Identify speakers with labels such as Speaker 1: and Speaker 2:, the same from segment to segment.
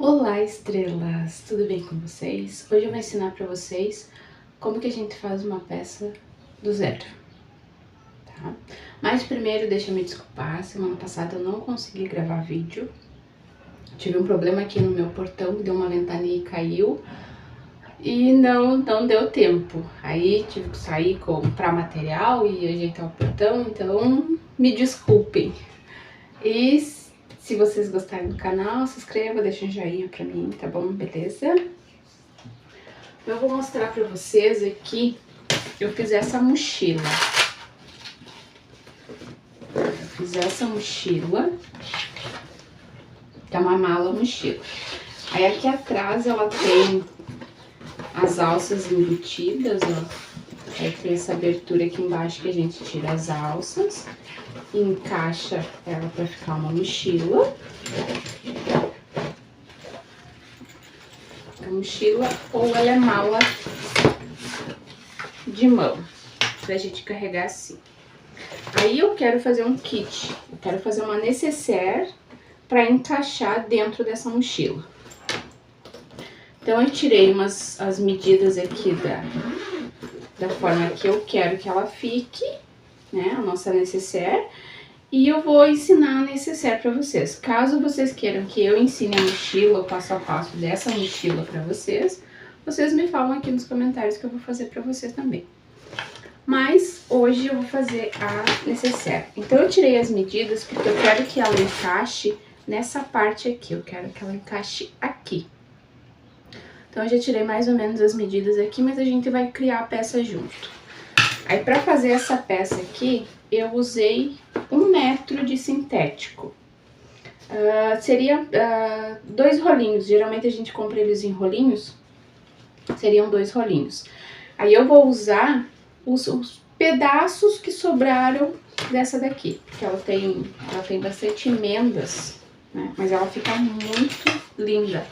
Speaker 1: Olá, estrelas! Tudo bem com vocês? Hoje eu vou ensinar para vocês como que a gente faz uma peça do zero, tá? Mas primeiro, deixa eu me desculpar, semana passada eu não consegui gravar vídeo. Tive um problema aqui no meu portão, deu uma ventania e caiu. E não deu tempo. Aí tive que sair, comprar material e ajeitar o portão, então me desculpem. E se vocês gostarem do canal, se inscreva, deixa um joinha pra mim, tá bom? Beleza? Eu vou mostrar pra vocês aqui, eu fiz essa mochila. Que é uma mala mochila. Aí aqui atrás ela tem as alças embutidas, ó. Aí tem essa abertura aqui embaixo que a gente tira as alças e encaixa ela pra ficar uma mochila. A mochila ou ela é mala de mão, pra gente carregar assim. Aí eu quero fazer um kit, eu quero fazer uma nécessaire pra encaixar dentro dessa mochila. Então eu tirei as medidas aqui da forma que eu quero que ela fique, né, a nossa nécessaire. E eu vou ensinar a nécessaire pra vocês. Caso vocês queiram que eu ensine a mochila, o passo a passo dessa mochila pra vocês, vocês me falam aqui nos comentários que eu vou fazer pra vocês também. Mas hoje eu vou fazer a nécessaire. Então eu tirei as medidas porque eu quero que ela encaixe nessa parte aqui. Eu quero que ela encaixe aqui. Então eu já tirei mais ou menos as medidas aqui, mas a gente vai criar a peça junto. Aí pra fazer essa peça aqui, eu usei 1 metro de sintético. Seria 2 rolinhos, geralmente a gente compra eles em rolinhos, seriam 2 rolinhos. Aí eu vou usar os pedaços que sobraram dessa daqui, porque ela tem bastante emendas, né? Mas ela fica muito linda.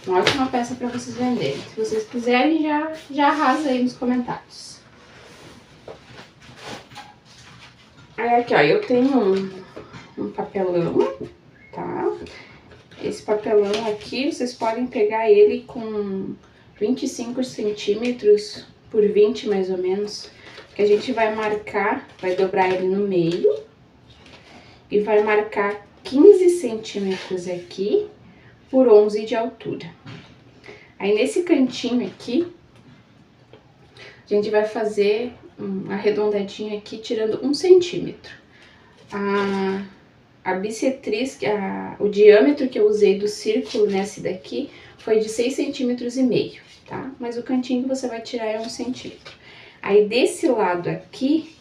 Speaker 1: Uma ótima peça para vocês venderem. Se vocês quiserem, já arrasa aí nos comentários. Aí aqui, ó, eu tenho um papelão, tá? Esse papelão aqui, vocês podem pegar ele com 25 centímetros por 20 mais ou menos. Que a gente vai marcar, vai dobrar ele no meio e vai marcar 15 centímetros aqui por 11 de altura. Aí nesse cantinho aqui, a gente vai fazer uma arredondadinha aqui, tirando 1 centímetro. A bissetriz, o diâmetro que eu usei do círculo nesse daqui foi de 6,5 centímetros, tá? Mas o cantinho que você vai tirar é 1 centímetro. Aí desse lado aqui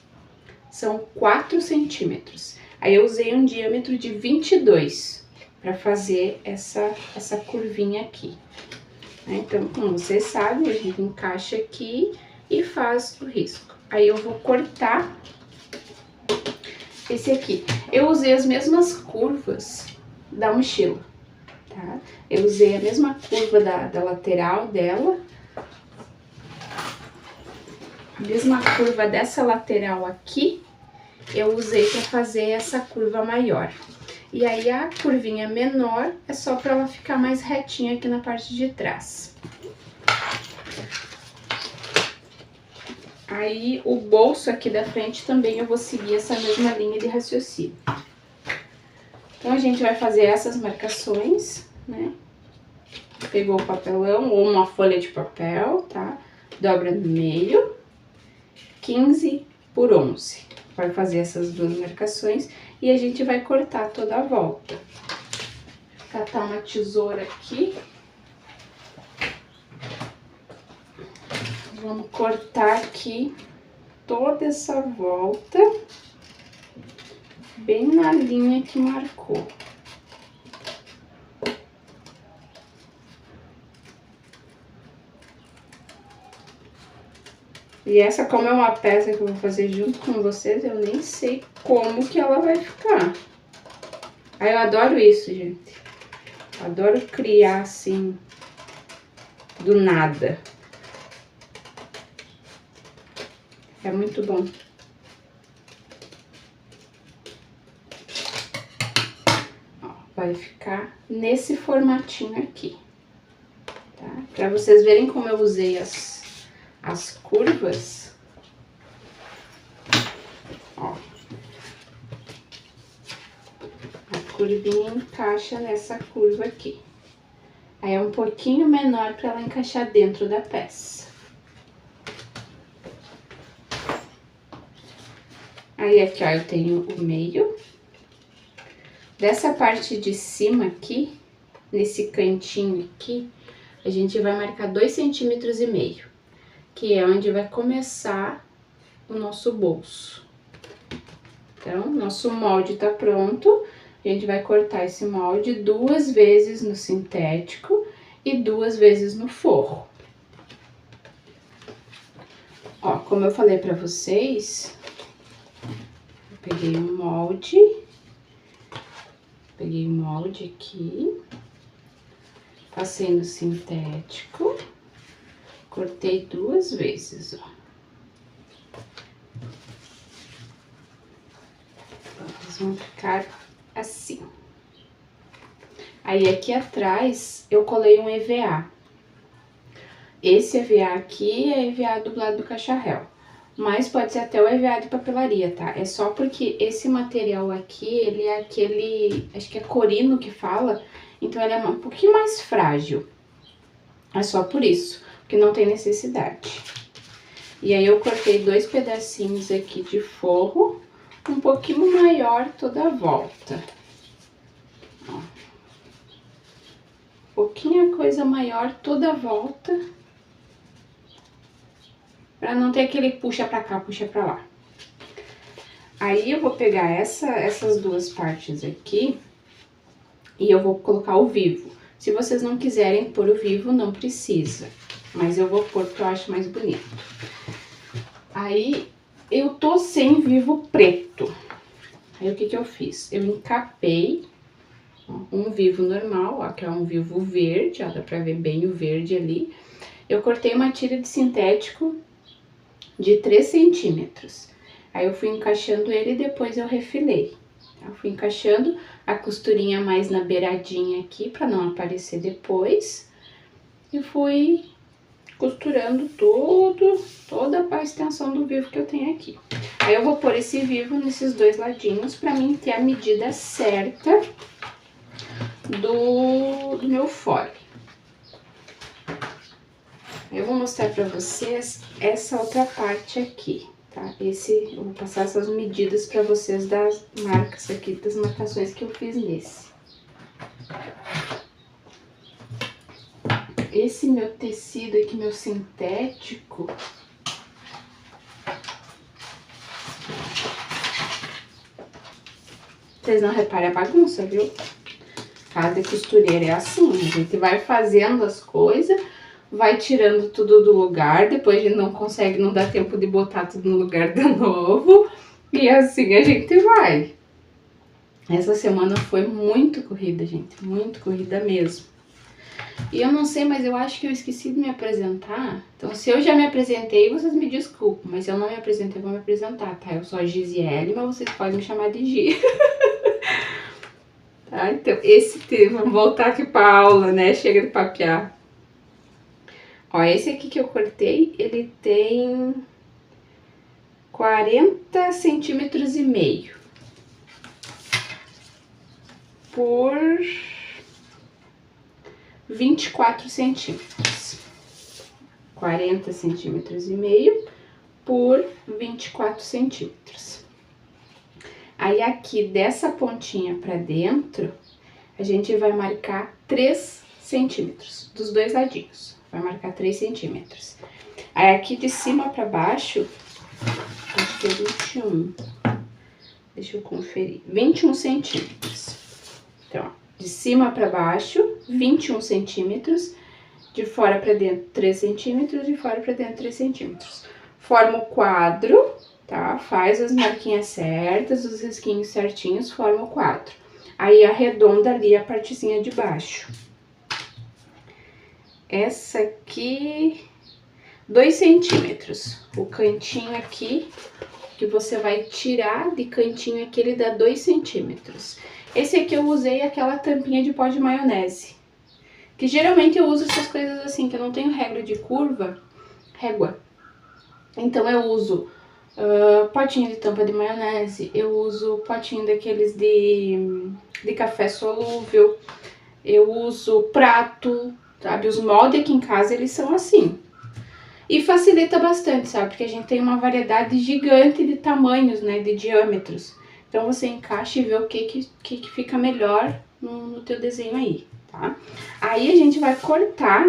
Speaker 1: são 4 centímetros. Aí eu usei um diâmetro de 22 para fazer essa curvinha aqui. Então, como vocês sabem, a gente encaixa aqui e faz o risco. Aí eu vou cortar esse aqui. Eu usei as mesmas curvas da mochila, tá? Eu usei a mesma curva da lateral dela. A mesma curva dessa lateral aqui, eu usei para fazer essa curva maior. E aí a curvinha menor é só para ela ficar mais retinha aqui na parte de trás. Aí o bolso aqui da frente também eu vou seguir essa mesma linha de raciocínio. Então a gente vai fazer essas marcações, né? Pegou o papelão ou uma folha de papel, tá? Dobra no meio, 15 por 11. Vai fazer essas duas marcações e a gente vai cortar toda a volta. Catar uma tesoura aqui. Vamos cortar aqui toda essa volta, bem na linha que marcou. E essa, como é uma peça que eu vou fazer junto com vocês, eu nem sei como que ela vai ficar. Aí eu adoro isso, gente. Adoro criar assim, do nada. É muito bom. vai ficar nesse formatinho aqui, tá? Pra vocês verem como eu usei as curvas. Ó. A curvinha encaixa nessa curva aqui. Aí é um pouquinho menor para ela encaixar dentro da peça. Aí aqui, ó, eu tenho o meio. Dessa parte de cima aqui, nesse cantinho aqui, a gente vai marcar 2,5 cm, que é onde vai começar o nosso bolso. Então, nosso molde tá pronto. A gente vai cortar esse molde 2 vezes no sintético e 2 vezes no forro. Ó, como eu falei pra vocês, eu peguei um molde, aqui, passei no sintético, cortei 2 vezes, ó. Eles vão ficar assim. Aí aqui atrás eu colei um EVA. Esse EVA aqui é EVA do lado do cacharel, mas pode ser até o EVA de papelaria, tá? É só porque esse material aqui, ele é aquele, acho que é corino que fala, então ele é um pouquinho mais frágil. É só por isso, porque não tem necessidade. E aí eu cortei 2 pedacinhos aqui de forro, um pouquinho maior toda a volta. Ó. Pouquinha coisa maior toda a volta, pra não ter aquele puxa pra cá, puxa pra lá. Aí eu vou pegar essas 2 partes aqui e eu vou colocar o vivo. Se vocês não quiserem pôr o vivo, não precisa, mas eu vou pôr porque eu acho mais bonito. Aí eu tô sem vivo preto. Aí o que que eu fiz? Eu encapei, ó, um vivo normal, ó, que é um vivo verde, ó, dá pra ver bem o verde ali. Eu cortei uma tira de sintético de 3 centímetros. Aí eu fui encaixando ele e depois eu refilei. Eu fui encaixando a costurinha mais na beiradinha aqui, pra não aparecer depois. E fui costurando toda a extensão do vivo que eu tenho aqui. Aí eu vou pôr esse vivo nesses 2 ladinhos pra mim ter a medida certa do meu fole. Eu vou mostrar pra vocês essa outra parte aqui, tá? Eu vou passar essas medidas pra vocês das marcas aqui, das marcações que eu fiz nesse. Esse meu tecido aqui, meu sintético, vocês não reparem a bagunça, viu? Cada costureira é assim, a gente vai fazendo as coisas, vai tirando tudo do lugar, depois a gente não consegue, não dá tempo de botar tudo no lugar de novo, e assim a gente vai. Essa semana foi muito corrida, gente, muito corrida mesmo. E eu não sei, mas eu acho que eu esqueci de me apresentar. Então, se eu já me apresentei, vocês me desculpem. Mas se eu não me apresentei, eu vou me apresentar, tá? Eu sou a Gisiele, mas vocês podem me chamar de Gi. Tá? Então, vamos voltar aqui pra aula, né? Chega de papear. Ó, esse aqui que eu cortei, ele tem 40 centímetros e meio. Por 24 centímetros. 40 centímetros e meio por 24 centímetros. Aí aqui dessa pontinha pra dentro, a gente vai marcar 3 centímetros dos 2 ladinhos. Vai marcar 3 centímetros. Aí aqui de cima pra baixo, acho que é 21. Deixa eu conferir. 21 centímetros. Então, ó, de cima pra baixo, 21 centímetros. De fora pra dentro, 3 centímetros. De fora pra dentro, 3 centímetros. Forma o quadro, tá? Faz as marquinhas certas, os risquinhos certinhos, forma o quadro. Aí arredonda ali a partezinha de baixo. Essa aqui, 2 centímetros. O cantinho aqui, que você vai tirar de cantinho aqui, ele dá 2 centímetros. Esse aqui eu usei aquela tampinha de pó de maionese. Que geralmente eu uso essas coisas assim, que eu não tenho régua de curva, Então eu uso potinho de tampa de maionese, eu uso potinho daqueles de café solúvel, eu uso prato, sabe? Os moldes aqui em casa, eles são assim. E facilita bastante, sabe? Porque a gente tem uma variedade gigante de tamanhos, né? De diâmetros. Então você encaixa e vê o que fica melhor no teu desenho aí, tá? Aí a gente vai cortar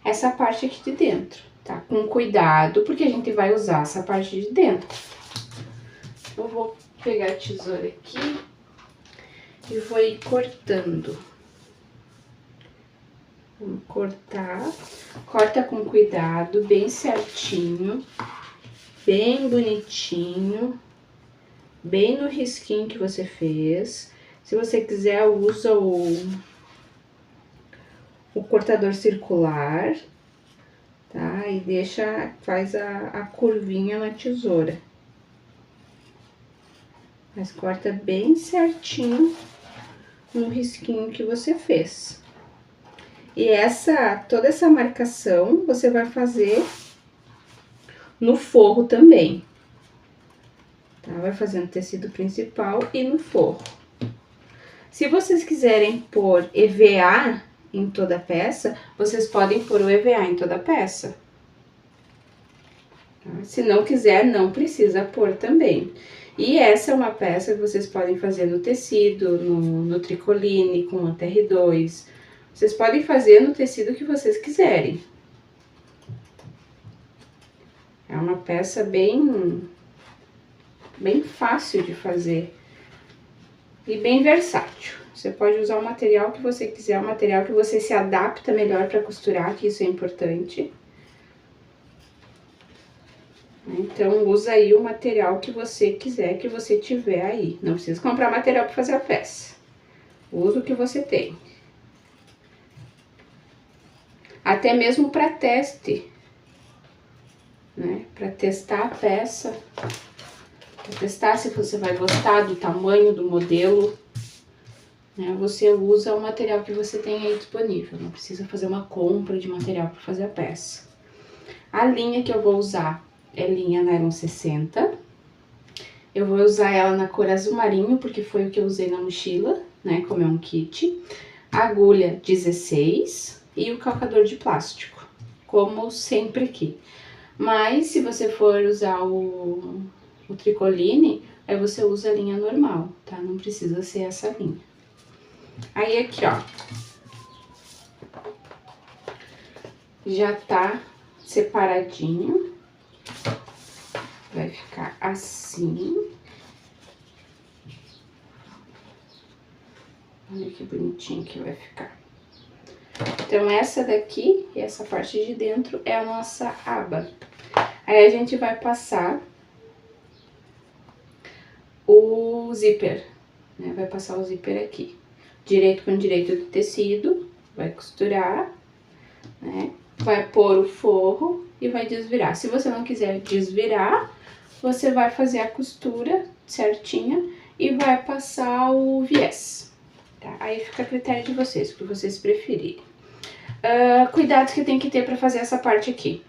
Speaker 1: essa parte aqui de dentro, tá? Com cuidado, porque a gente vai usar essa parte de dentro. Eu vou pegar a tesoura aqui e vou ir cortando. Vamos cortar. Corta com cuidado, bem certinho, bem bonitinho, bem no risquinho que você fez. Se você quiser, usa o cortador circular, tá? E faz a curvinha na tesoura. Mas corta bem certinho no risquinho que você fez. E toda essa marcação você vai fazer no forro também. Tá? Vai fazer no tecido principal e no forro. Se vocês quiserem pôr EVA em toda a peça, vocês podem pôr o EVA em toda a peça. Tá? Se não quiser, não precisa pôr também. E essa é uma peça que vocês podem fazer no tecido, no tricoline, com a TR2. Vocês podem fazer no tecido que vocês quiserem. É uma peça bem fácil de fazer e bem versátil. Você pode usar o material que você quiser, o material que você se adapta melhor para costurar, que isso é importante. Então, usa aí o material que você quiser, que você tiver aí. Não precisa comprar material para fazer a peça. Usa o que você tem. Até mesmo para teste, né? Para testar a peça, para testar se você vai gostar do tamanho do modelo, né? Você usa o material que você tem aí disponível, não precisa fazer uma compra de material para fazer a peça. A linha que eu vou usar é linha nylon 60. Eu vou usar ela na cor azul marinho, porque foi o que eu usei na mochila, né? Como é um kit. Agulha 16 e o calcador de plástico, como sempre aqui. Mas se você for usar o tricoline, aí você usa a linha normal, tá? Não precisa ser essa linha. Aí aqui, ó, já tá separadinho. Vai ficar assim. Olha que bonitinho que vai ficar. Então, essa daqui e essa parte de dentro é a nossa aba. Aí, a gente vai passar o zíper, né? Vai passar o zíper aqui. Direito com direito do tecido, vai costurar, né? Vai pôr o forro e vai desvirar. Se você não quiser desvirar, você vai fazer a costura certinha e vai passar o viés, tá? Aí fica a critério de vocês, o que vocês preferirem. Cuidados que tem que ter para fazer essa parte aqui.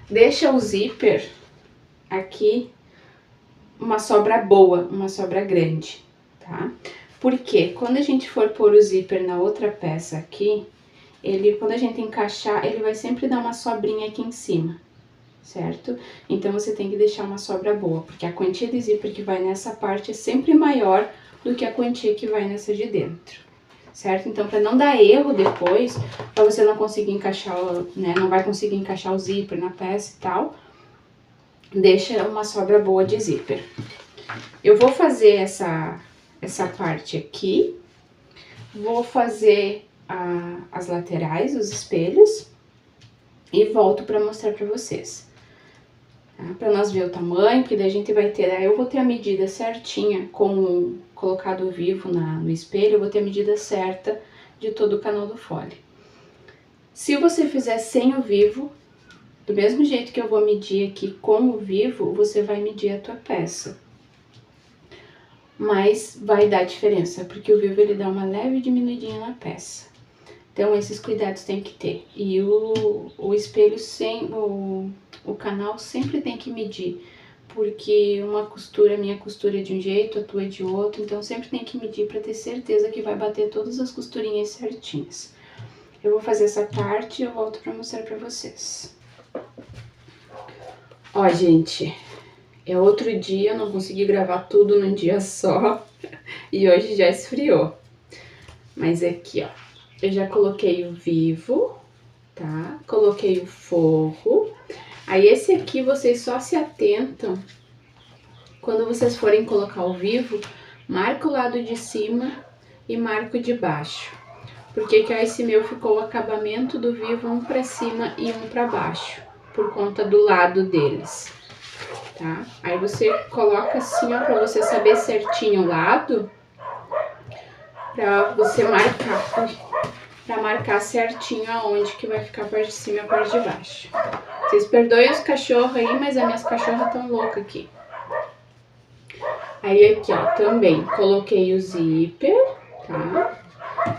Speaker 1: Deixa o zíper aqui uma sobra boa, uma sobra grande, tá? Porque quando a gente for pôr o zíper na outra peça aqui, quando a gente encaixar, ele vai sempre dar uma sobrinha aqui em cima, certo? Então, você tem que deixar uma sobra boa, porque a quantia de zíper que vai nessa parte é sempre maior do que a quantia que vai nessa de dentro, certo? Então, para não dar erro depois, para você não conseguir encaixar, né, não vai conseguir encaixar o zíper na peça e tal, deixa uma sobra boa de zíper. Eu vou fazer essa parte aqui, vou fazer as laterais, os espelhos, e volto para mostrar para vocês. Tá? Para nós ver o tamanho, porque daí a gente vai ter, aí eu vou ter a medida certinha, com colocado vivo no espelho, eu vou ter a medida certa de todo o canal do fole. Se você fizer sem o vivo, do mesmo jeito que eu vou medir aqui com o vivo, você vai medir a tua peça. mas vai dar diferença, porque o vivo ele dá uma leve diminuidinha na peça. Então, esses cuidados tem que ter. E o espelho, o canal sempre tem que medir, porque uma costura, minha costura é de um jeito, a tua é de outro, então sempre tem que medir para ter certeza que vai bater todas as costurinhas certinhas. Eu vou fazer essa parte e eu volto para mostrar para vocês. Ó, gente, é outro dia, eu não consegui gravar tudo num dia só, e hoje já esfriou. Mas aqui, ó, eu já coloquei o vivo, tá? Coloquei o forro. Aí esse aqui vocês só se atentam quando vocês forem colocar o vivo, marca o lado de cima e marca o de baixo. Porque que esse meu ficou o acabamento do vivo um pra cima e um pra baixo, por conta do lado deles, tá? Aí você coloca assim, ó, pra você saber certinho o lado, pra você marcar certinho aonde que vai ficar a parte de cima e a parte de baixo. Vocês perdoem os cachorros aí, mas as minhas cachorras tão loucas aqui. Aí aqui, ó, também coloquei o zíper, tá?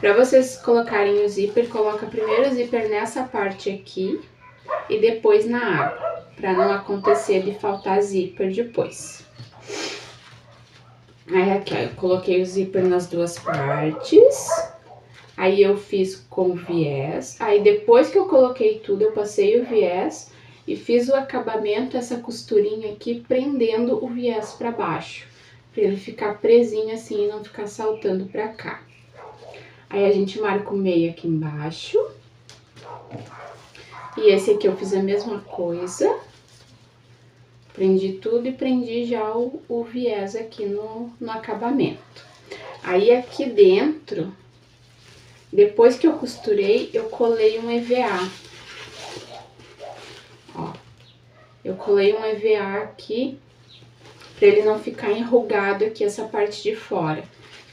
Speaker 1: Pra vocês colocarem o zíper, coloca primeiro o zíper nessa parte aqui e depois na água, pra não acontecer de faltar zíper depois. Aí aqui, ó, eu coloquei o zíper nas duas partes. Aí eu fiz com viés. Aí depois que eu coloquei tudo, eu passei o viés e fiz o acabamento, essa costurinha aqui, prendendo o viés pra baixo. Pra ele ficar presinho assim e não ficar saltando pra cá. Aí a gente marca o meio aqui embaixo. E esse aqui eu fiz a mesma coisa. Prendi tudo e prendi já o viés aqui no acabamento. Aí aqui dentro, depois que eu costurei, eu colei um EVA. Ó, eu colei um EVA aqui, pra ele não ficar enrugado aqui essa parte de fora.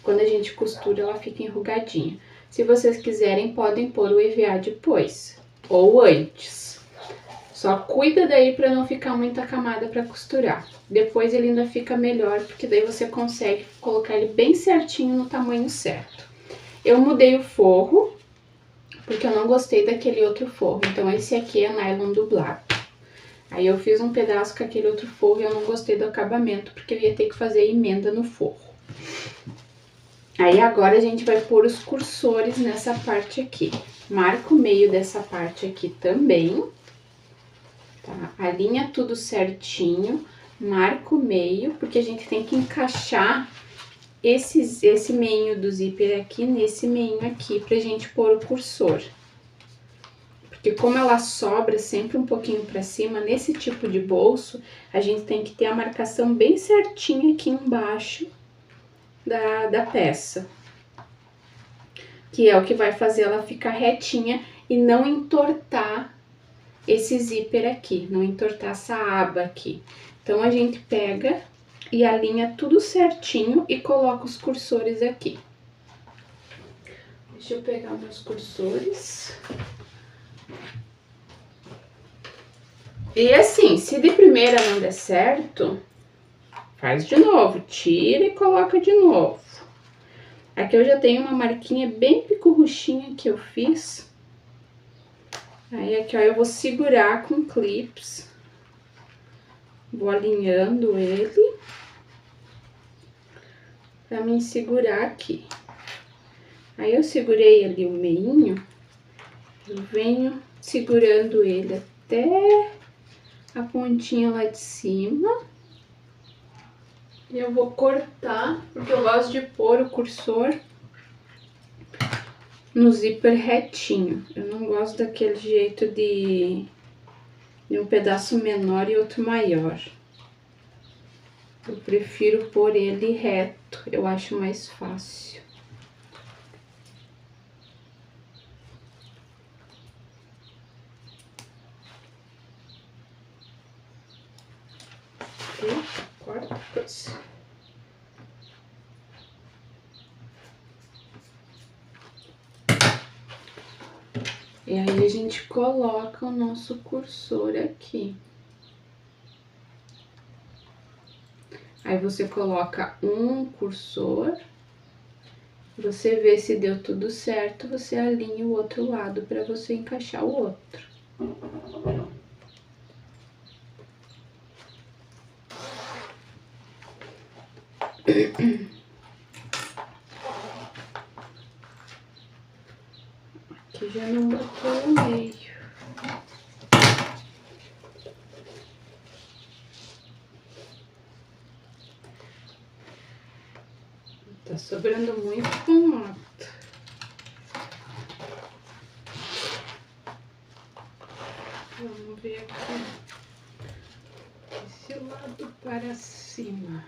Speaker 1: Quando a gente costura, ela fica enrugadinha. Se vocês quiserem, podem pôr o EVA depois, ou antes. Só cuida daí pra não ficar muita camada pra costurar. Depois ele ainda fica melhor, porque daí você consegue colocar ele bem certinho no tamanho certo. Eu mudei o forro, porque eu não gostei daquele outro forro. Então esse aqui é nylon dublado. Aí eu fiz um pedaço com aquele outro forro e eu não gostei do acabamento, porque eu ia ter que fazer emenda no forro. Aí agora a gente vai pôr os cursores nessa parte aqui. Marca o meio dessa parte aqui também. Tá? Alinha tudo certinho, marca o meio, porque a gente tem que encaixar esse meinho do zíper aqui nesse meinho aqui, pra gente pôr o cursor. Porque como ela sobra sempre um pouquinho pra cima, nesse tipo de bolso, a gente tem que ter a marcação bem certinha aqui embaixo da peça. Que é o que vai fazer ela ficar retinha e não entortar esse zíper aqui, não entortar essa aba aqui. Então, a gente pega e alinha tudo certinho e coloca os cursores aqui. Deixa eu pegar meus cursores. E assim, se de primeira não der certo, faz de novo, tira e coloca de novo. Aqui eu já tenho uma marquinha bem picurruchinha que eu fiz. Aí aqui, ó, eu vou segurar com clips. Vou alinhando ele. Pra mim segurar aqui. Aí eu segurei ali o meinho. Eu venho segurando ele até a pontinha lá de cima. E eu vou cortar, porque eu gosto de pôr o cursor no zíper retinho. Eu não gosto daquele jeito de um pedaço menor e outro maior. Eu prefiro pôr ele reto, eu acho mais fácil. E corta depois. E aí a gente coloca o nosso cursor aqui. Aí você coloca um cursor, você vê se deu tudo certo, você alinha o outro lado para você encaixar o outro. Aqui já não botou o meio. Tá sobrando muito formato. Vamos ver aqui. Esse lado para cima.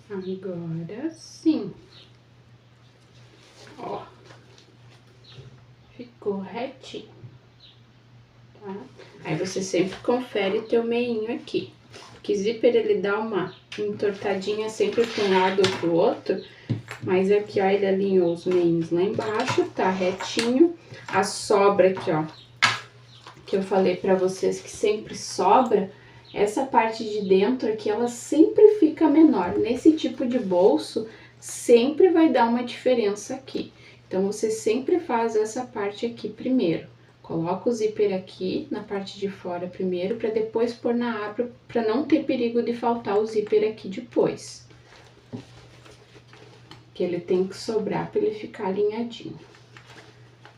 Speaker 1: Agora sim. Ó. Ficou retinho. Tá? Aí você sempre confere teu meinho aqui. Porque zíper ele dá uma entortadinha sempre para um lado ou pro outro. Mas aqui, ó, ele alinhou os meinhos lá embaixo, tá retinho. A sobra aqui, ó, que eu falei pra vocês que sempre sobra, essa parte de dentro aqui, ela sempre fica menor. Nesse tipo de bolso, sempre vai dar uma diferença aqui. Então, você sempre faz essa parte aqui primeiro. Coloca o zíper aqui na parte de fora primeiro, para depois pôr na aba, para não ter perigo de faltar o zíper aqui depois. Que ele tem que sobrar para ele ficar alinhadinho.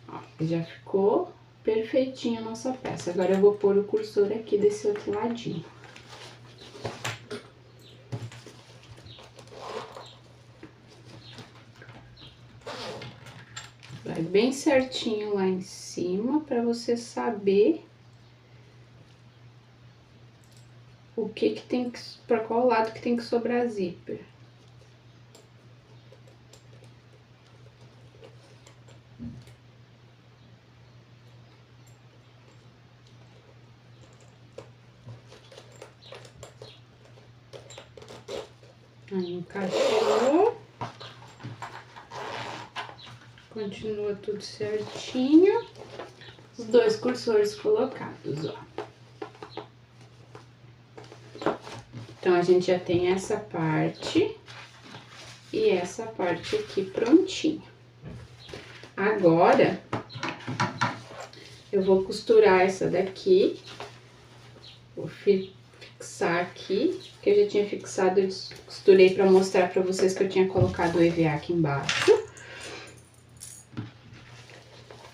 Speaker 1: Ó, já ficou perfeitinha a nossa peça. Agora eu vou pôr o cursor aqui desse outro ladinho. Vai bem certinho lá em cima para você saber o que que tem que, para qual lado que tem que sobrar zíper. Aí encaixou. Continua tudo certinho. Os dois cursores colocados, ó. Então, a gente já tem essa parte e essa parte aqui prontinha. Agora, eu vou costurar essa daqui. Vou fixar aqui, que eu já tinha fixado, eu costurei pra mostrar pra vocês que eu tinha colocado o EVA aqui embaixo.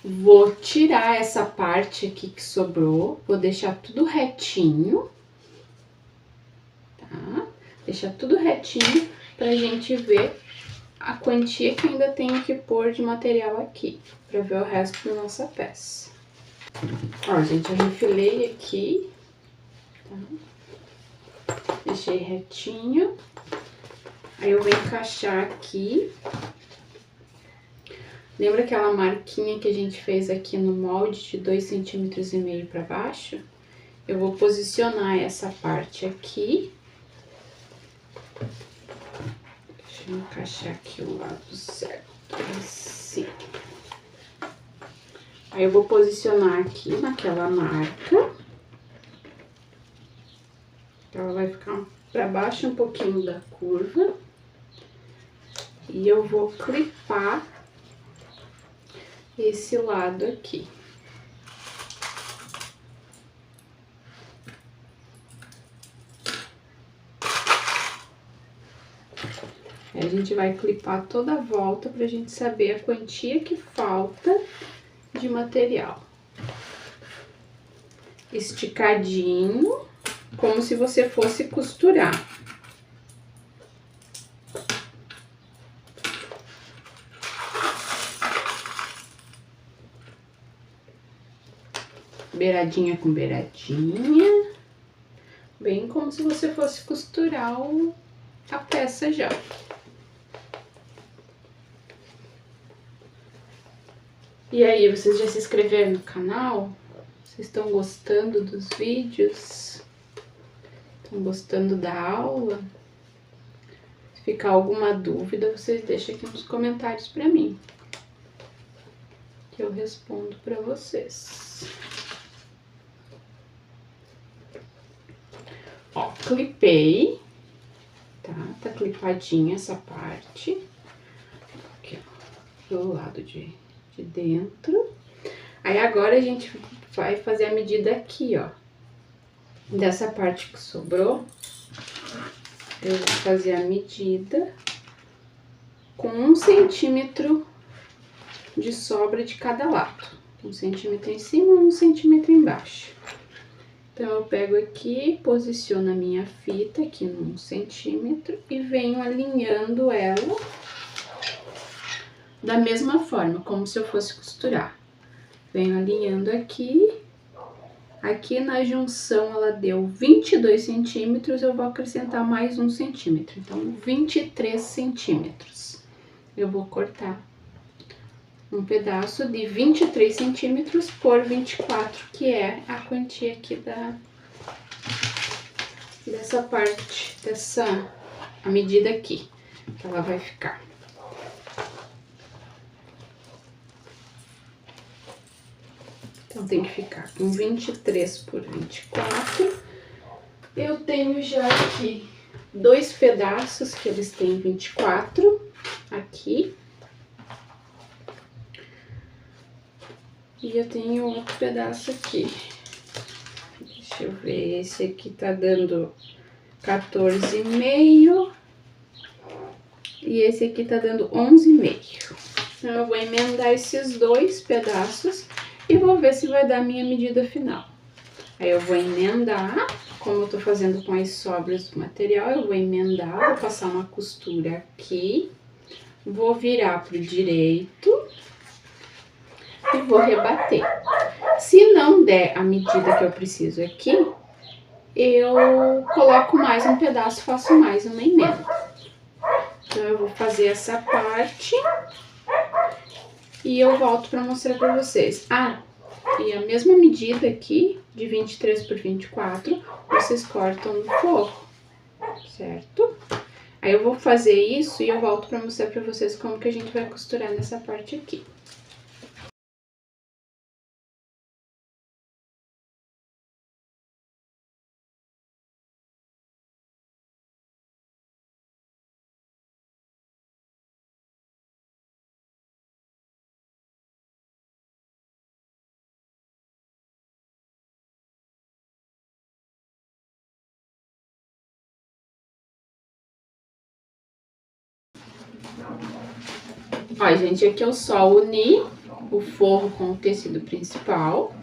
Speaker 1: Vou tirar essa parte aqui que sobrou, vou deixar tudo retinho, tá? Deixar tudo retinho pra gente ver a quantia que ainda tenho que pôr de material aqui, pra ver o resto da nossa peça. Ó, gente, eu refilei aqui, tá? Deixei retinho. Aí eu vou encaixar aqui. Lembra aquela marquinha que a gente fez aqui no molde de 2,5 cm para baixo? Eu vou posicionar essa parte aqui. Deixa eu encaixar aqui o lado certo, assim. Aí eu vou posicionar aqui naquela marca. Ela vai ficar para baixo um pouquinho da curva. E eu vou clipar esse lado aqui. Aí a gente vai clipar toda a volta pra gente saber a quantia que falta de material. Esticadinho, como se você fosse costurar. Beiradinha com beiradinha, bem como se você fosse costurar a peça já. E aí, vocês já se inscreveram no canal? Vocês estão gostando dos vídeos? Estão gostando da aula? Se ficar alguma dúvida, vocês deixam aqui nos comentários para mim, que eu respondo para vocês. Ó, clipei, tá? Tá clipadinha essa parte. Aqui, ó, do lado de dentro. Aí agora a gente vai fazer a medida aqui, ó. Dessa parte que sobrou, eu vou fazer a medida com 1 centímetro de sobra de cada lado. 1 centímetro em cima, 1 centímetro embaixo. Então, eu pego aqui, posiciono a minha fita aqui no 1 centímetro e venho alinhando ela da mesma forma, como se eu fosse costurar. Venho alinhando aqui. Aqui na junção ela deu 22 centímetros, eu vou acrescentar mais 1 centímetro. Então, 23 centímetros. Eu vou cortar um pedaço de 23 centímetros por 24, que é a quantia aqui dessa parte, a medida aqui, que ela vai ficar. Então, tem que ficar com 23 por 24. Eu tenho já aqui 2 pedaços que eles têm 24 aqui. E eu tenho outro pedaço aqui. Deixa eu ver, esse aqui tá dando 14,5. E esse aqui tá dando 11,5. Então, eu vou emendar esses 2 pedaços e vou ver se vai dar a minha medida final. Aí eu vou emendar, como eu tô fazendo com as sobras do material, eu vou emendar, vou passar uma costura aqui, vou virar pro direito e vou rebater. Se não der a medida que eu preciso aqui, eu coloco mais um pedaço, faço mais uma emenda. Então, eu vou fazer essa parte e eu volto para mostrar para vocês. Ah, e a mesma medida aqui, de 23 por 24, vocês cortam no forro, certo? Aí eu vou fazer isso e eu volto para mostrar para vocês como que a gente vai costurar nessa parte aqui. Ó, gente, aqui eu só uni o forro com o tecido principal,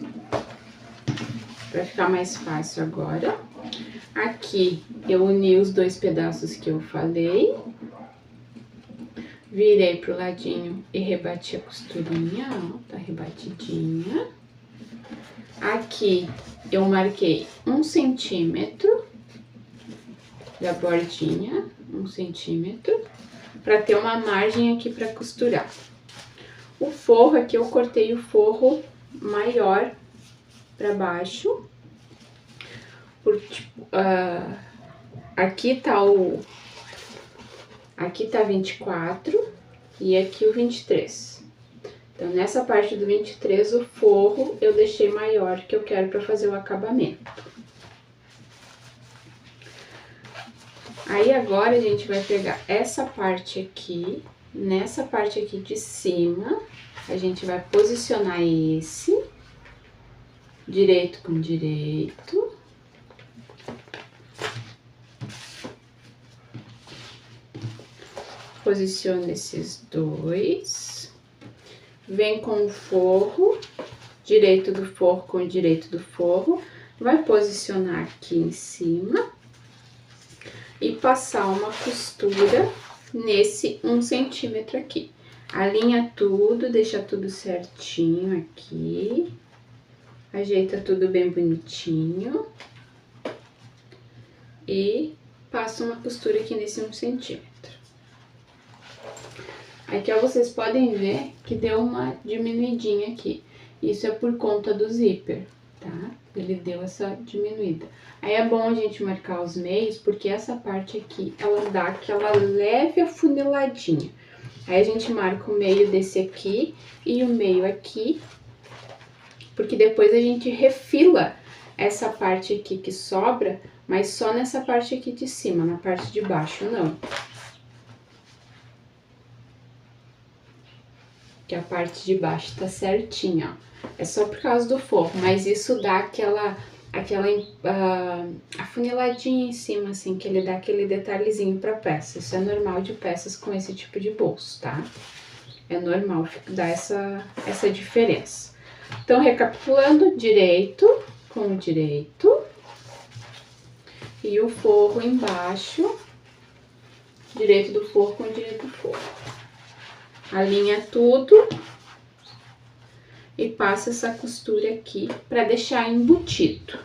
Speaker 1: pra ficar mais fácil agora. Aqui eu uni os 2 pedaços que eu falei, virei pro ladinho e rebati a costurinha, ó, tá rebatidinha. Aqui eu marquei 1 centímetro da bordinha, 1 centímetro, para ter uma margem aqui para costurar. O forro aqui eu cortei o forro maior para baixo, tipo, aqui tá 24 e aqui o 23. Então, nessa parte do 23, o forro eu deixei maior, que eu quero para fazer o acabamento. Aí, agora, a gente vai pegar essa parte aqui, nessa parte aqui de cima, a gente vai posicionar esse, direito com direito. Posiciona esses 2. Vem com o forro, direito do forro com o direito do forro. Vai posicionar aqui em cima. E passar uma costura nesse 1 centímetro aqui. Alinha tudo, deixa tudo certinho aqui. Ajeita tudo bem bonitinho. E passa uma costura aqui nesse 1 centímetro. Aqui, ó, vocês podem ver que deu uma diminuidinha aqui. Isso é por conta do zíper, tá? Ele deu essa diminuída. Aí é bom a gente marcar os meios, porque essa parte aqui, ela dá aquela leve afuniladinha. Aí a gente marca o meio desse aqui e o meio aqui, porque depois a gente refila essa parte aqui que sobra, mas só nessa parte aqui de cima, na parte de baixo não. Que a parte de baixo tá certinha, ó. É só por causa do forro, mas isso dá aquela afuniladinha em cima, assim, que ele dá aquele detalhezinho pra peça. Isso é normal de peças com esse tipo de bolso, tá? É normal dar essa diferença. Então, recapitulando, direito com direito e o forro embaixo, direito do forro com direito do forro. Alinha tudo e passa essa costura aqui para deixar embutido.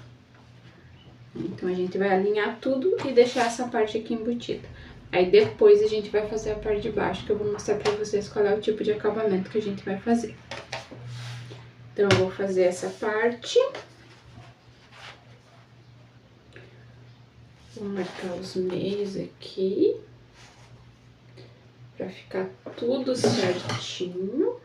Speaker 1: Então, a gente vai alinhar tudo e deixar essa parte aqui embutida. Aí, depois a gente vai fazer a parte de baixo, que eu vou mostrar para vocês qual é o tipo de acabamento que a gente vai fazer. Então, eu vou fazer essa parte. Vou marcar os meios aqui. Pra ficar tudo certinho.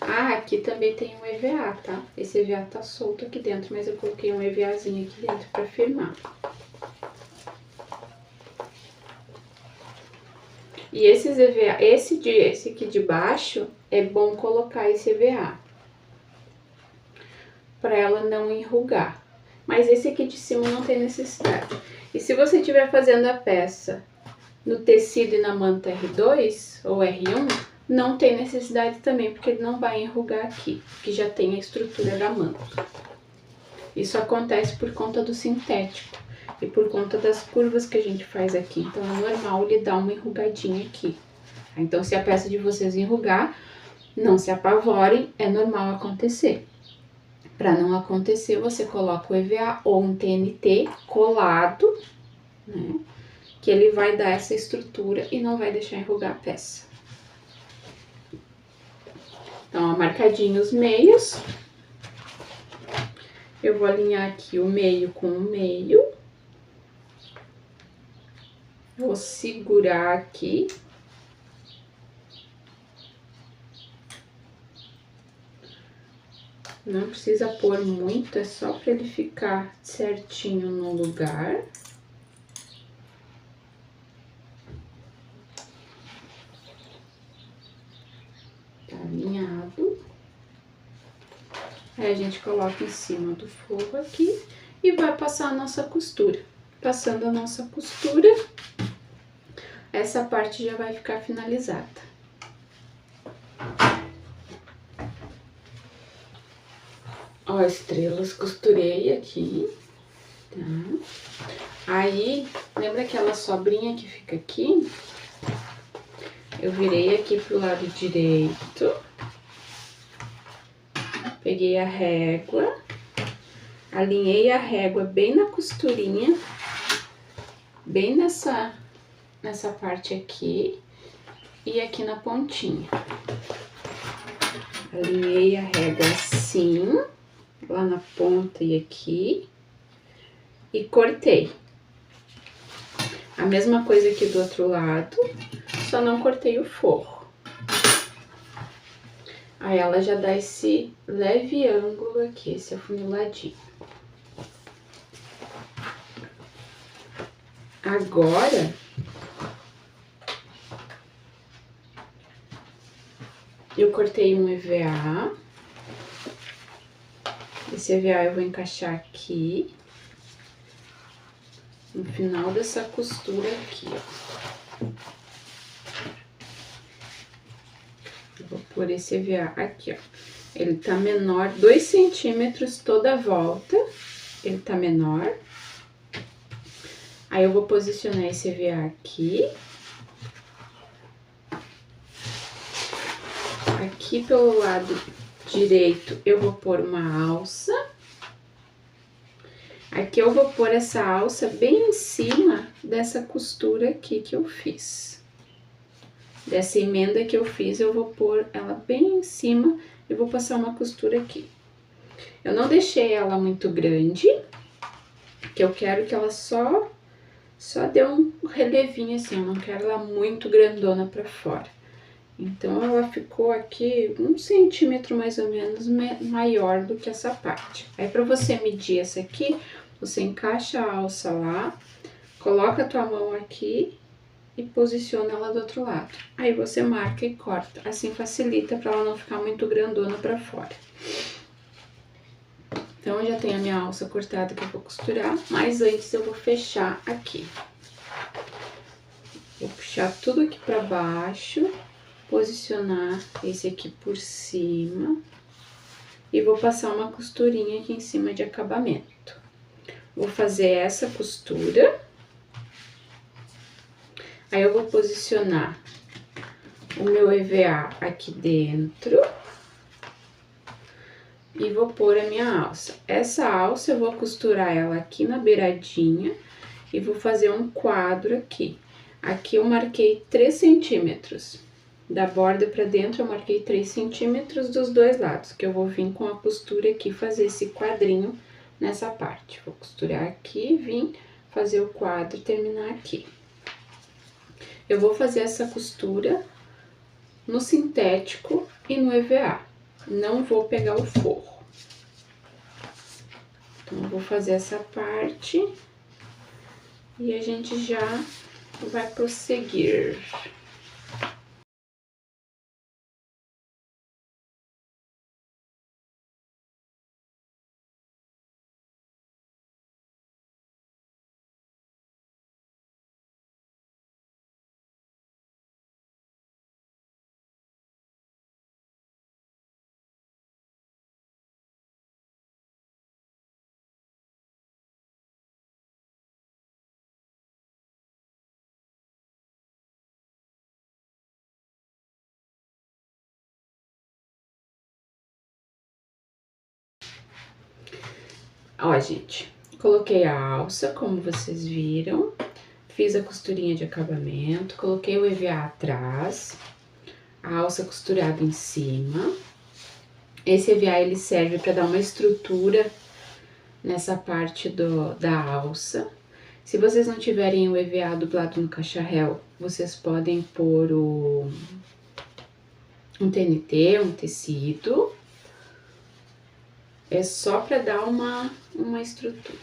Speaker 1: Ah, aqui também tem um EVA, tá? Esse EVA tá solto aqui dentro, mas eu coloquei um EVAzinho aqui dentro pra firmar. E esses EVA, esse aqui de baixo, é bom colocar esse EVA. Pra ela não enrugar. Mas esse aqui de cima não tem necessidade. E se você estiver fazendo a peça no tecido e na manta R2 ou R1, não tem necessidade também, porque ele não vai enrugar aqui, que já tem a estrutura da manta. Isso acontece por conta do sintético e por conta das curvas que a gente faz aqui. Então, é normal ele dar uma enrugadinha aqui. Então, se a peça de vocês enrugar, não se apavorem, é normal acontecer. Para não acontecer, você coloca o EVA ou um TNT colado, né? Que ele vai dar essa estrutura e não vai deixar enrugar a peça. Então, ó, marcadinho os meios. Eu vou alinhar aqui o meio com o meio. Vou segurar aqui. Não precisa pôr muito, é só para ele ficar certinho no lugar. Tá alinhado. Aí a gente coloca em cima do forro aqui e vai passar a nossa costura. Passando a nossa costura, essa parte já vai ficar finalizada. Ó, estrelas, costurei aqui, tá? Aí, lembra aquela sobrinha que fica aqui? Eu virei aqui pro lado direito. Peguei a régua, alinhei a régua bem na costurinha, bem nessa parte aqui e aqui na pontinha. Alinhei a régua assim, lá na ponta e aqui, e cortei. A mesma coisa aqui do outro lado, só não cortei o forro. Aí ela já dá esse leve ângulo aqui, esse afuniladinho. Agora, eu cortei um EVA. Esse EVA eu vou encaixar aqui, no final dessa costura aqui, ó. Eu vou pôr esse EVA aqui, ó. Ele tá menor, 2 centímetros toda a volta, ele tá menor. Aí eu vou posicionar esse EVA aqui. Aqui pelo lado direito eu vou pôr uma alça. Aqui eu vou pôr essa alça bem em cima dessa costura aqui que eu fiz. dessa emenda que eu fiz, eu vou pôr ela bem em cima e vou passar uma costura aqui. Eu não deixei ela muito grande, que eu quero que ela só dê um relevinho assim, eu não quero ela muito grandona pra fora. Então, ela ficou aqui 1 centímetro mais ou menos maior do que essa parte. Aí, pra você medir essa aqui, você encaixa a alça lá, coloca a tua mão aqui e posiciona ela do outro lado. Aí, você marca e corta. Assim, facilita pra ela não ficar muito grandona pra fora. Então, eu já tenho a minha alça cortada que eu vou costurar, mas antes eu vou fechar aqui. Vou puxar tudo aqui pra baixo, posicionar esse aqui por cima e vou passar uma costurinha aqui em cima de acabamento. Vou fazer essa costura, aí eu vou posicionar o meu EVA aqui dentro e vou pôr a minha alça. Essa alça eu vou costurar ela aqui na beiradinha e vou fazer um quadro aqui. Aqui eu marquei 3 centímetros. Da borda pra dentro eu marquei 3 centímetros dos dois lados, que eu vou vir com a costura aqui fazer esse quadrinho nessa parte. Vou costurar aqui, vir fazer o quadro e terminar aqui. Eu vou fazer essa costura no sintético e no EVA. Não vou pegar o forro. Então, eu vou fazer essa parte e a gente já vai prosseguir. Ó, gente, coloquei a alça, como vocês viram, fiz a costurinha de acabamento, coloquei o EVA atrás, a alça costurada em cima. Esse EVA, ele serve para dar uma estrutura nessa parte da alça. Se vocês não tiverem o EVA dublado no cacharel, vocês podem pôr um TNT, um tecido. É só para dar uma estrutura.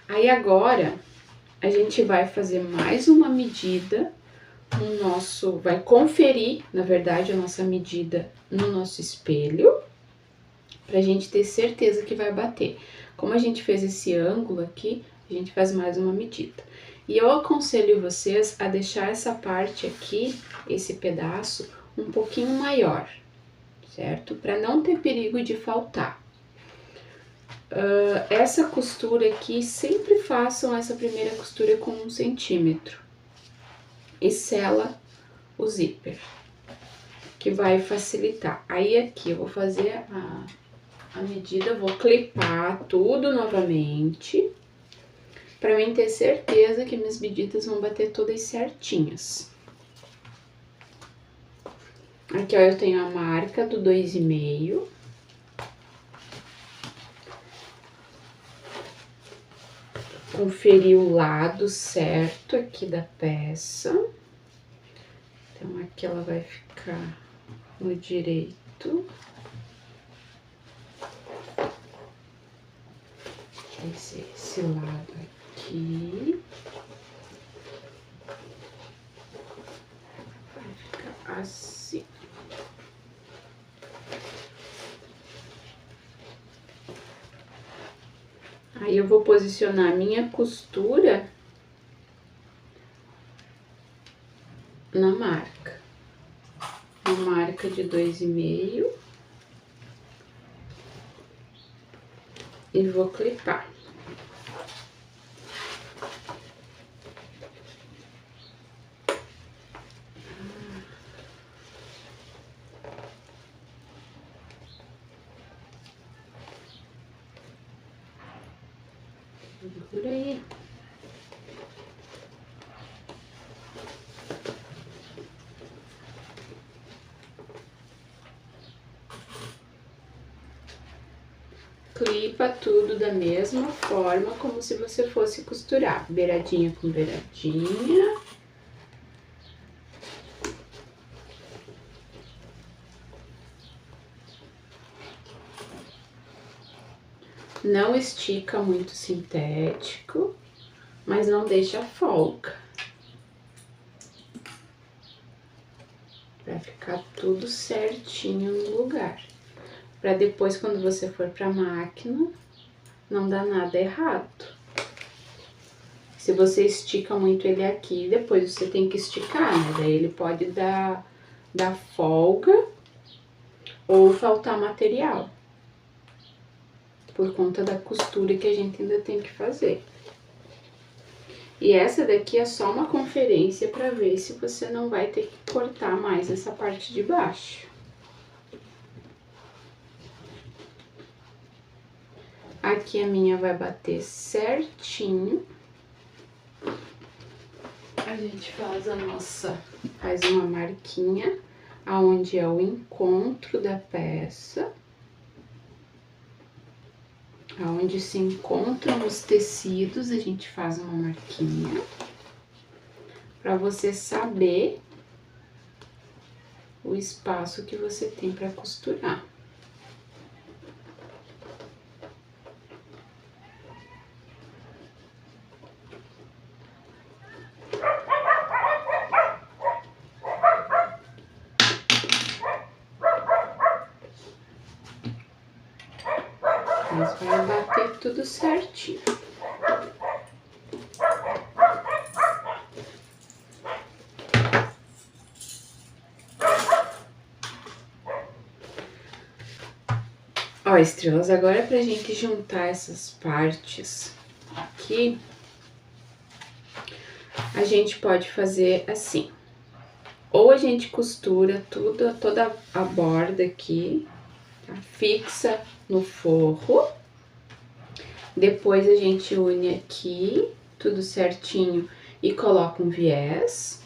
Speaker 1: Aí agora, a gente vai fazer mais uma medida no nosso... Vai conferir, na verdade, a nossa medida no nosso espelho, pra gente ter certeza que vai bater. Como a gente fez esse ângulo aqui, a gente faz mais uma medida. E eu aconselho vocês a deixar essa parte aqui, esse pedaço, um pouquinho maior, certo? Para não ter perigo de faltar. Essa costura aqui, sempre façam essa primeira costura com 1 centímetro. E sela o zíper, que vai facilitar. Aí aqui eu vou fazer a medida, vou clipar tudo novamente, para mim ter certeza que minhas medidas vão bater todas certinhas. Aqui, ó, eu tenho a marca do 2,5. Conferir o lado certo aqui da peça. Então, aqui ela vai ficar no direito. Esse lado aqui. Vai ficar assim. Aí, eu vou posicionar a minha costura na marca. Uma marca de 2,5. E vou clipar. Por aí. clipa tudo da mesma forma como se você fosse costurar, beiradinha com beiradinha. Não estica muito sintético, mas não deixa folga. Pra ficar tudo certinho no lugar. Pra depois, quando você for pra máquina, não dá nada errado. Se você estica muito ele aqui, depois você tem que esticar, né? Daí ele pode dar folga ou faltar material. Por conta da costura que a gente ainda tem que fazer. E essa daqui é só uma conferência para ver se você não vai ter que cortar mais essa parte de baixo. Aqui a minha vai bater certinho. A gente faz uma marquinha aonde é o encontro da peça. Aonde se encontram os tecidos, a gente faz uma marquinha para você saber o espaço que você tem para costurar. Mas vai bater tudo certinho. Ó, estrelas, agora é pra gente juntar essas partes aqui. A gente pode fazer assim. Ou a gente costura toda a borda aqui, tá? Fixa no forro. Depois a gente une aqui, tudo certinho, e coloca um viés.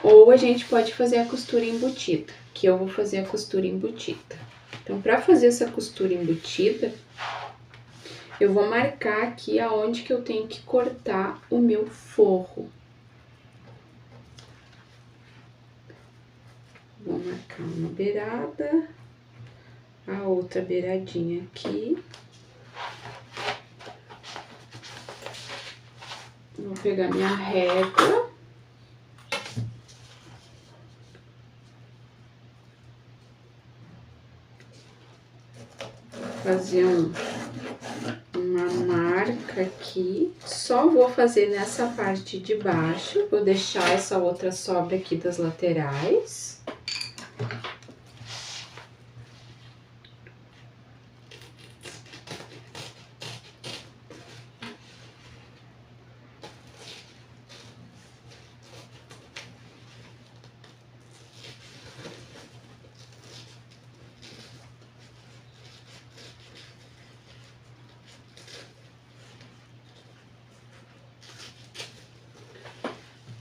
Speaker 1: Ou a gente pode fazer a costura embutida, que eu vou fazer a costura embutida. Então, para fazer essa costura embutida, eu vou marcar aqui aonde que eu tenho que cortar o meu forro. Vou marcar uma beirada, a outra beiradinha aqui. Vou pegar minha régua. Fazer uma marca aqui. Só vou fazer nessa parte de baixo. Vou deixar essa outra sobra aqui das laterais.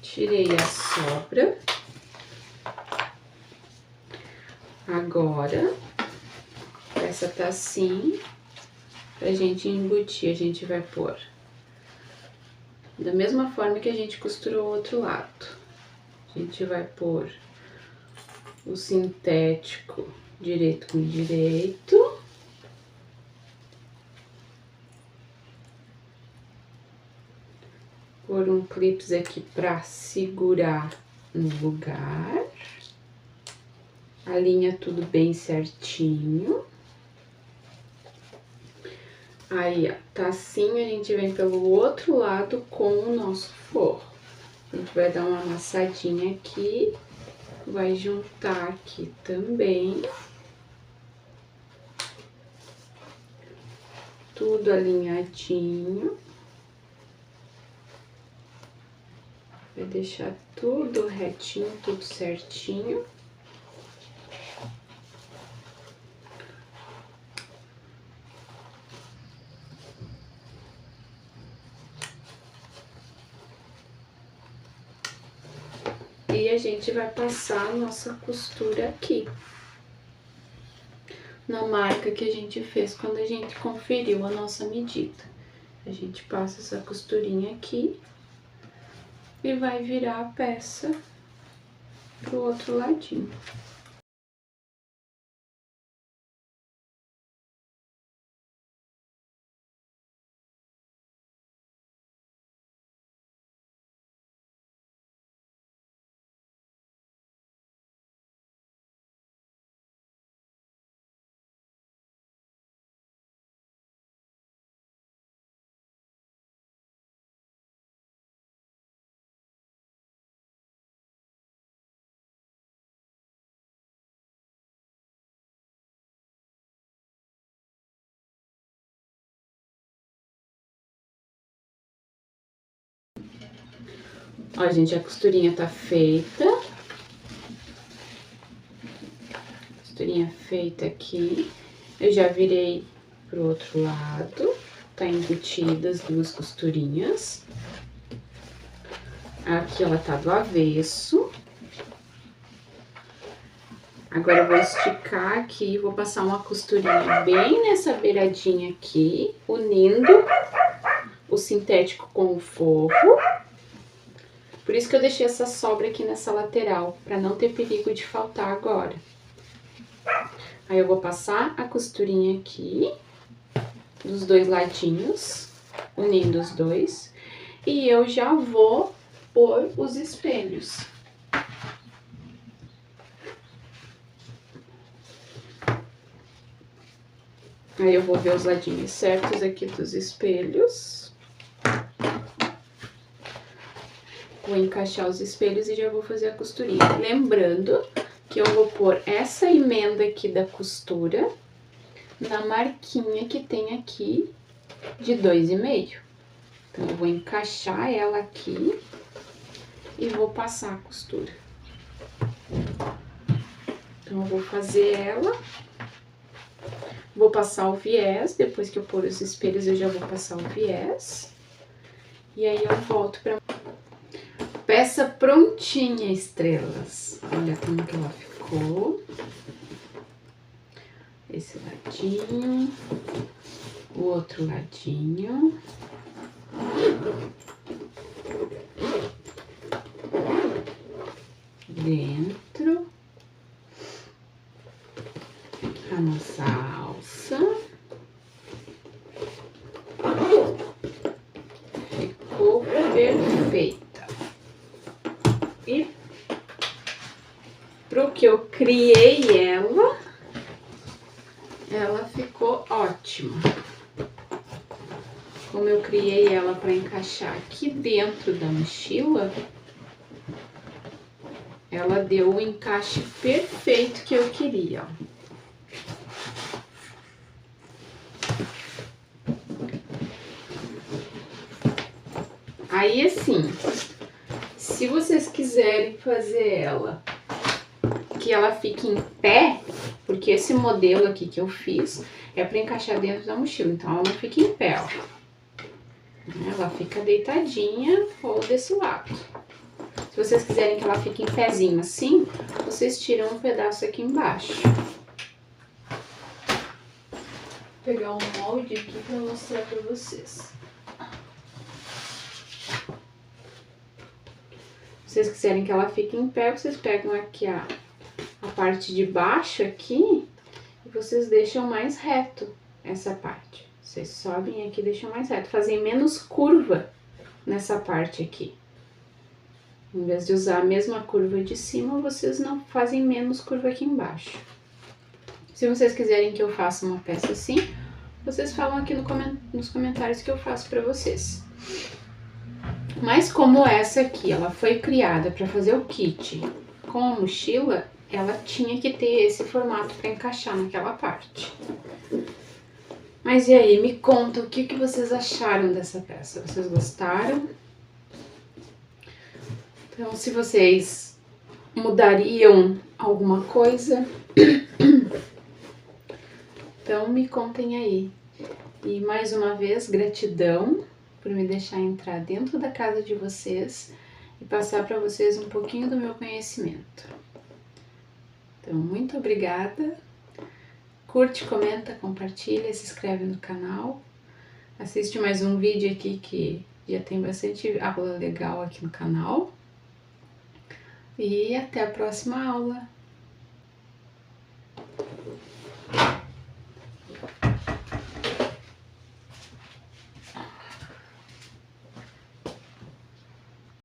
Speaker 1: Tirei a sobra. Agora, essa tá assim, pra gente embutir, a gente vai pôr da mesma forma que a gente costurou o outro lado. A gente vai pôr o sintético direito com direito. Pôr um clips aqui pra segurar no lugar. Alinha tudo bem certinho. Aí, ó, tá assim, a gente vem pelo outro lado com o nosso forro. A gente vai dar uma amassadinha aqui, vai juntar aqui também. Tudo alinhadinho. Vai deixar tudo retinho, tudo certinho. E a gente vai passar a nossa costura aqui. na marca que a gente fez quando a gente conferiu a nossa medida. A gente passa essa costurinha aqui e vai virar a peça pro outro ladinho. Ó, gente, a costurinha tá feita. Costurinha feita aqui. Eu já virei pro outro lado. Tá embutida as duas costurinhas. Aqui ela tá do avesso. Agora eu vou esticar aqui e vou passar uma costurinha bem nessa beiradinha aqui, unindo o sintético com o forro. Por isso que eu deixei essa sobra aqui nessa lateral, para não ter perigo de faltar agora. Aí eu vou passar a costurinha aqui, dos dois ladinhos, unindo os dois. E eu já vou pôr os espelhos. Aí eu vou ver os ladinhos certos aqui dos espelhos. Vou encaixar os espelhos e já vou fazer a costurinha. Lembrando que eu vou pôr essa emenda aqui da costura na marquinha que tem aqui de 2,5. Então, eu vou encaixar ela aqui e vou passar a costura. Então, eu vou fazer ela. Vou passar o viés, depois que eu pôr os espelhos eu já vou passar o viés. E aí eu volto pra... Peça prontinha, estrelas. Olha como que ela ficou. Esse ladinho. O outro ladinho. Dentro. A nossa alça. Ficou perfeita. E pro que eu criei ela ficou ótima. Como eu criei ela para encaixar aqui dentro da mochila, ela deu o encaixe perfeito que eu queria, ó. Aí, assim, se vocês quiserem fazer ela, que ela fique em pé, porque esse modelo aqui que eu fiz é para encaixar dentro da mochila, então ela não fica em pé, ó. Ela fica deitadinha ou desse lado. Se vocês quiserem que ela fique em pezinho assim, vocês tiram um pedaço aqui embaixo. Vou pegar um molde aqui para mostrar para vocês. Se vocês quiserem que ela fique em pé, vocês pegam aqui a parte de baixo aqui e vocês deixam mais reto essa parte. Vocês sobem aqui e deixam mais reto, fazem menos curva nessa parte aqui. Em vez de usar a mesma curva de cima, vocês não fazem menos curva aqui embaixo. Se vocês quiserem que eu faça uma peça assim, vocês falam aqui nos comentários que eu faço pra vocês. Mas como essa aqui, ela foi criada para fazer o kit com a mochila, ela tinha que ter esse formato para encaixar naquela parte. Mas e aí, me conta o que vocês acharam dessa peça? Vocês gostaram? Então, se vocês mudariam alguma coisa, então me contem aí. E mais uma vez, gratidão por me deixar entrar dentro da casa de vocês e passar para vocês um pouquinho do meu conhecimento. Então, muito obrigada. Curte, comenta, compartilha, se inscreve no canal. Assiste mais um vídeo aqui que já tem bastante aula legal aqui no canal. E até a próxima aula.